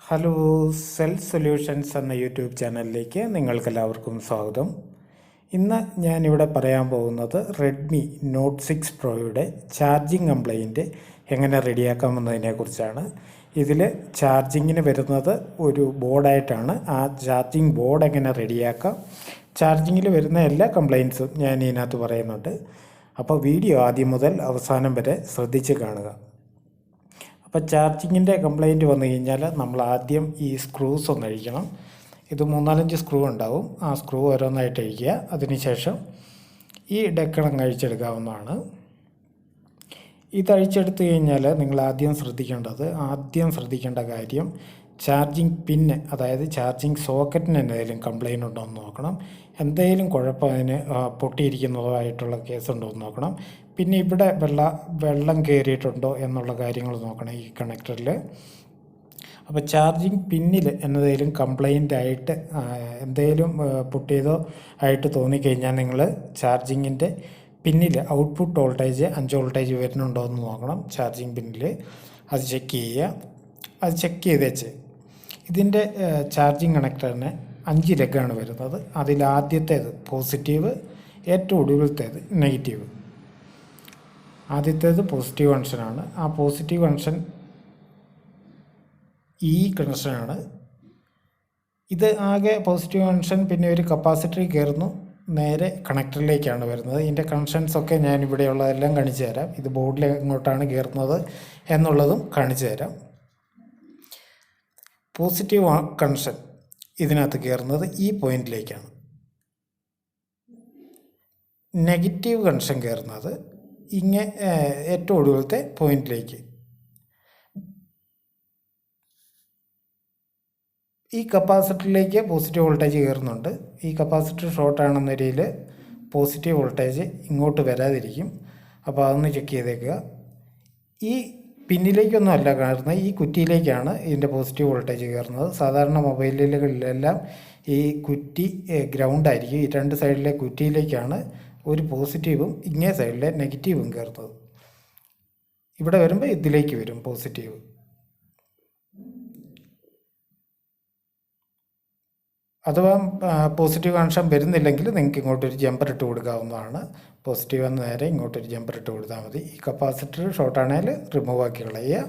Hello, self solutions എന്ന YouTube ചാനലിലേക്ക് നിങ്ങൾക്കെല്ലാവർക്കും സ്വാഗതം. ഇന്ന് ഞാനിവിടെ പറയാൻ പോകുന്നത് റെഡ്മി നോട്ട് 6 പ്രോയുടെ ചാർജിങ് കംപ്ലൈൻറ്റ് എങ്ങനെ റെഡിയാക്കാമെന്നതിനെക്കുറിച്ചാണ്. ഇതിൽ ചാർജിങ്ങിന് വരുന്നത് ഒരു ബോർഡായിട്ടാണ്. ആ ചാർജിങ് ബോർഡ് എങ്ങനെ റെഡിയാക്കാം, ചാർജിങ്ങിൽ വരുന്ന എല്ലാ കംപ്ലൈൻറ്റ്സും ഞാൻ ഇതിനകത്ത് പറയുന്നുണ്ട്. അപ്പോൾ വീഡിയോ ആദ്യം മുതൽ അവസാനം വരെ ശ്രദ്ധിച്ച് കാണുക. അപ്പോൾ ചാർജിങ്ങിൻ്റെ കംപ്ലൈൻറ്റ് വന്നു കഴിഞ്ഞാൽ നമ്മൾ ആദ്യം ഈ സ്ക്രൂസ് ഒന്ന് അഴിക്കണം. ഇത് 3-4 സ്ക്രൂ ഉണ്ടാവും. ആ സ്ക്രൂ ഓരോന്നായിട്ട് അഴിക്കുക. അതിനുശേഷം ഈ ഡെക്കണങ്ങ് അഴിച്ചെടുക്കാവുന്നതാണ്. ഇത് അഴിച്ചെടുത്ത് കഴിഞ്ഞാൽ നിങ്ങൾ ആദ്യം ശ്രദ്ധിക്കേണ്ട കാര്യം ചാർജിങ് പിന്ന്, അതായത് ചാർജിങ് സോക്കറ്റിന് എന്തെങ്കിലും കംപ്ലൈൻറ്റ് ഉണ്ടോ എന്ന് നോക്കണം. എന്തെങ്കിലും കുഴപ്പം അതിന് പൊട്ടിയിരിക്കുന്നതോ ആയിട്ടുള്ള കേസുണ്ടോ എന്ന് നോക്കണം. പിന്നെ ഇവിടെ വെള്ളം കയറിയിട്ടുണ്ടോ എന്നുള്ള കാര്യങ്ങൾ നോക്കണം ഈ കണക്ടറിൽ. അപ്പോൾ ചാർജിങ് പിന്നിൽ എന്തെങ്കിലും കംപ്ലൈൻ്റ് ആയിട്ട് എന്തെങ്കിലും പൊട്ടിയതോ ആയിട്ട് തോന്നിക്കഴിഞ്ഞാൽ നിങ്ങൾ ചാർജിങ്ങിൻ്റെ പിന്നിൽ ഔട്ട്പുട്ട് വോൾട്ടേജ് 5 വോൾട്ടേജ് വരുന്നുണ്ടോ എന്ന് നോക്കണം. ചാർജിങ് പിന്നിൽ അത് ചെക്ക് ചെയ്യുക. അത് ചെക്ക് ചെയ്ത് വെച്ച് ഇതിൻ്റെ ചാർജിങ് കണക്ടറിന് 5 ലെഗാണ് വരുന്നത്. അതിലാദ്യത്തേത് പോസിറ്റീവ്, ഏറ്റവും ഒടുവിലത്തേത് നെഗറ്റീവ്. ആദ്യത്തേത് പോസിറ്റീവ് കണക്ഷനാണ്. ആ പോസിറ്റീവ് കണക്ഷൻ ഈ കണക്ഷനാണ്. ഇത് ആകെ പോസിറ്റീവ് കണക്ഷൻ പിന്നെ ഒരു കപ്പാസിറ്ററിൽ കയറുന്നു, നേരെ കണക്ടറിലേക്കാണ് വരുന്നത്. ഇതിൻ്റെ കണക്ഷൻസൊക്കെ ഞാൻ ഇവിടെയുള്ളതെല്ലാം കാണിച്ചു തരാം. ഇത് ബോർഡിൽ എങ്ങോട്ടാണ് കയറുന്നത് എന്നുള്ളതും കാണിച്ചു തരാം. പോസിറ്റീവ് കണക്ഷൻ ഇതിനകത്ത് കയറുന്നത് ഈ പോയിന്റിലേക്കാണ്. നെഗറ്റീവ് കണക്ഷൻ കയറുന്നത് ഏറ്റവും ഒടുവിലത്തെ പോയിന്റിലേക്ക്. ഈ കപ്പാസിറ്ററിലേക്ക് പോസിറ്റീവ് വോൾട്ടേജ് കയറുന്നുണ്ട്. ഈ കപ്പാസിറ്റർ ഷോർട്ട് ആണെന്ന രീതിയിൽ പോസിറ്റീവ് വോൾട്ടേജ് ഇങ്ങോട്ട് വരാതിരിക്കും. അപ്പോൾ അതൊന്ന് ചെക്ക് ചെയ്തേക്കുക. ഈ പിന്നിലേക്കൊന്നും അല്ല കയറുന്നത്, ഈ കുറ്റിയിലേക്കാണ് ഇതിൻ്റെ പോസിറ്റീവ് വോൾട്ടേജ് കയറുന്നത്. സാധാരണ മൊബൈലുകളിലെല്ലാം ഈ കുറ്റി ഗ്രൗണ്ട് ആയിരിക്കും. ഈ 2 സൈഡിലെ കുറ്റിയിലേക്കാണ് ഒരു പോസിറ്റീവും ഇങ്ങേ സൈഡിലെ നെഗറ്റീവും കയറുന്നത്. ഇവിടെ വരുമ്പോൾ ഇതിലേക്ക് വരും പോസിറ്റീവ്. അഥവാ പോസിറ്റീവ് കണക്ഷൻ വരുന്നില്ലെങ്കിൽ നിങ്ങൾക്ക് ഇങ്ങോട്ടൊരു ജമ്പർ ഇട്ട് കൊടുക്കാവുന്നതാണ്. പോസിറ്റീവ് എന്ന് നേരെ ഇങ്ങോട്ടൊരു ജമ്പർ ഇട്ട് കൊടുത്താൽ മതി. ഈ കപ്പാസിറ്റർ ഷോർട്ട് ആണെങ്കിൽ റിമൂവ് ആക്കി കളയുക.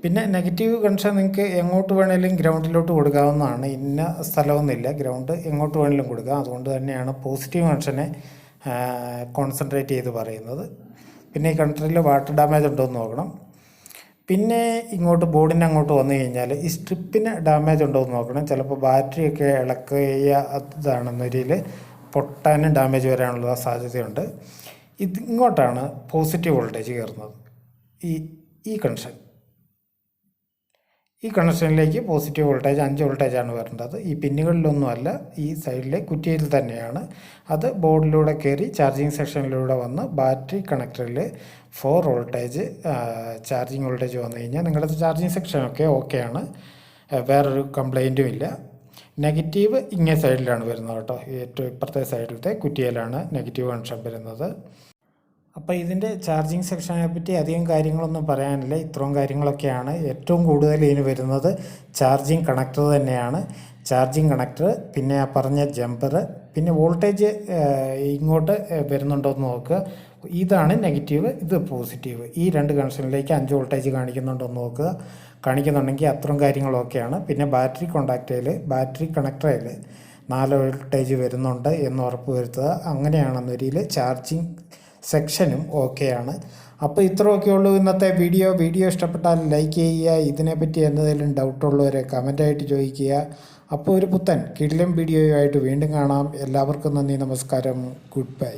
പിന്നെ നെഗറ്റീവ് കണക്ഷൻ നിങ്ങൾക്ക് എങ്ങോട്ട് വേണമെങ്കിലും ഗ്രൗണ്ടിലോട്ട് കൊടുക്കാവുന്നതാണ്. ഇന്ന സ്ഥലമൊന്നുമില്ല, ഗ്രൗണ്ട് എങ്ങോട്ട് വേണമെങ്കിലും കൊടുക്കാം. അതുകൊണ്ട് തന്നെയാണ് പോസിറ്റീവ് കണക്ഷനെ കോൺസെൻട്രേറ്റ് ചെയ്ത് പറയുന്നത്. പിന്നെ ഈ കണക്ടറിൽ വാട്ടർ ഡാമേജ് ഉണ്ടോ എന്ന് നോക്കണം. പിന്നെ ഇങ്ങോട്ട് ബോർഡിന് അങ്ങോട്ട് വന്നു കഴിഞ്ഞാൽ ഈ സ്ട്രിപ്പിന് ഡാമേജ് ഉണ്ടോ എന്ന് നോക്കണം. ചിലപ്പോൾ ബാറ്ററിയൊക്കെ ഇളക്കുകയാണെന്ന രീതിയിൽ പൊട്ടാനും ഡാമേജ് വരാനുള്ള സാധ്യതയുണ്ട്. ഇങ്ങോട്ടാണ് പോസിറ്റീവ് വോൾട്ടേജ് കയറുന്നത്. ഈ കണക്ഷനിലേക്ക് പോസിറ്റീവ് വോൾട്ടേജ് 5 വോൾട്ടേജാണ് വരേണ്ടത്. ഈ പിന്നുകളിലൊന്നുമല്ല, ഈ സൈഡിലെ കുറ്റിയിൽ തന്നെയാണ്. അത് ബോർഡിലൂടെ കയറി ചാർജിങ് സെക്ഷനിലൂടെ വന്ന് ബാറ്ററി കണക്ടറിൽ 4 വോൾട്ടേജ് ചാർജിങ് വോൾട്ടേജ് വന്നു കഴിഞ്ഞാൽ നിങ്ങളുടെ ചാർജിങ് സെക്ഷനൊക്കെ ഓക്കെയാണ്. വേറൊരു കംപ്ലൈൻറ്റും ഇല്ല. നെഗറ്റീവ് ഇങ്ങേ സൈഡിലാണ് വരുന്നത് കേട്ടോ. ഏറ്റവും ഇപ്പുറത്തെ സൈഡിലത്തെ കുറ്റിയിലാണ് നെഗറ്റീവ് കണക്ഷൻ വരുന്നത്. അപ്പോൾ ഇതിൻ്റെ ചാർജിങ് സെക്ഷനെ പറ്റി അധികം കാര്യങ്ങളൊന്നും പറയാനില്ല. ഇത്രയും കാര്യങ്ങളൊക്കെയാണ്. ഏറ്റവും കൂടുതൽ ഇതിന് വരുന്നത് ചാർജിങ് കണക്ടർ തന്നെയാണ്. ചാർജിങ് കണക്ടർ, പിന്നെ ആ പറഞ്ഞ ജമ്പർ, പിന്നെ വോൾട്ടേജ് ഇങ്ങോട്ട് വരുന്നുണ്ടോ എന്ന് നോക്കുക. ഇതാണ് നെഗറ്റീവ്, ഇത് പോസിറ്റീവ്. ഈ 2 കണക്ഷനിലേക്ക് 5 വോൾട്ടേജ് കാണിക്കുന്നുണ്ടോ എന്ന് നോക്കുക. കാണിക്കുന്നുണ്ടെങ്കിൽ അത്രയും കാര്യങ്ങളൊക്കെയാണ്. പിന്നെ ബാറ്ററി കണക്ടറിൽ 4 വോൾട്ടേജ് വരുന്നുണ്ട് എന്ന് ഉറപ്പ് വരുത്തുക. അങ്ങനെയാണെന്ന രീതിയിൽ ചാർജിങ് സെക്ഷനും ഓക്കെയാണ്. അപ്പോൾ ഇത്രയൊക്കെ ഉള്ളൂ ഇന്നത്തെ വീഡിയോ. ഇഷ്ടപ്പെട്ടാൽ ലൈക്ക് ചെയ്യുക. ഇതിനെപ്പറ്റി എന്തെങ്കിലും ഡൗട്ടുള്ളവരെ കമൻ്റായിട്ട് ചോദിക്കുക. അപ്പോൾ ഒരു പുത്തൻ കിടിലൻ വീഡിയോയുമായിട്ട് വീണ്ടും കാണാം. എല്ലാവർക്കും നന്ദി, നമസ്കാരം, ഗുഡ് ബൈ.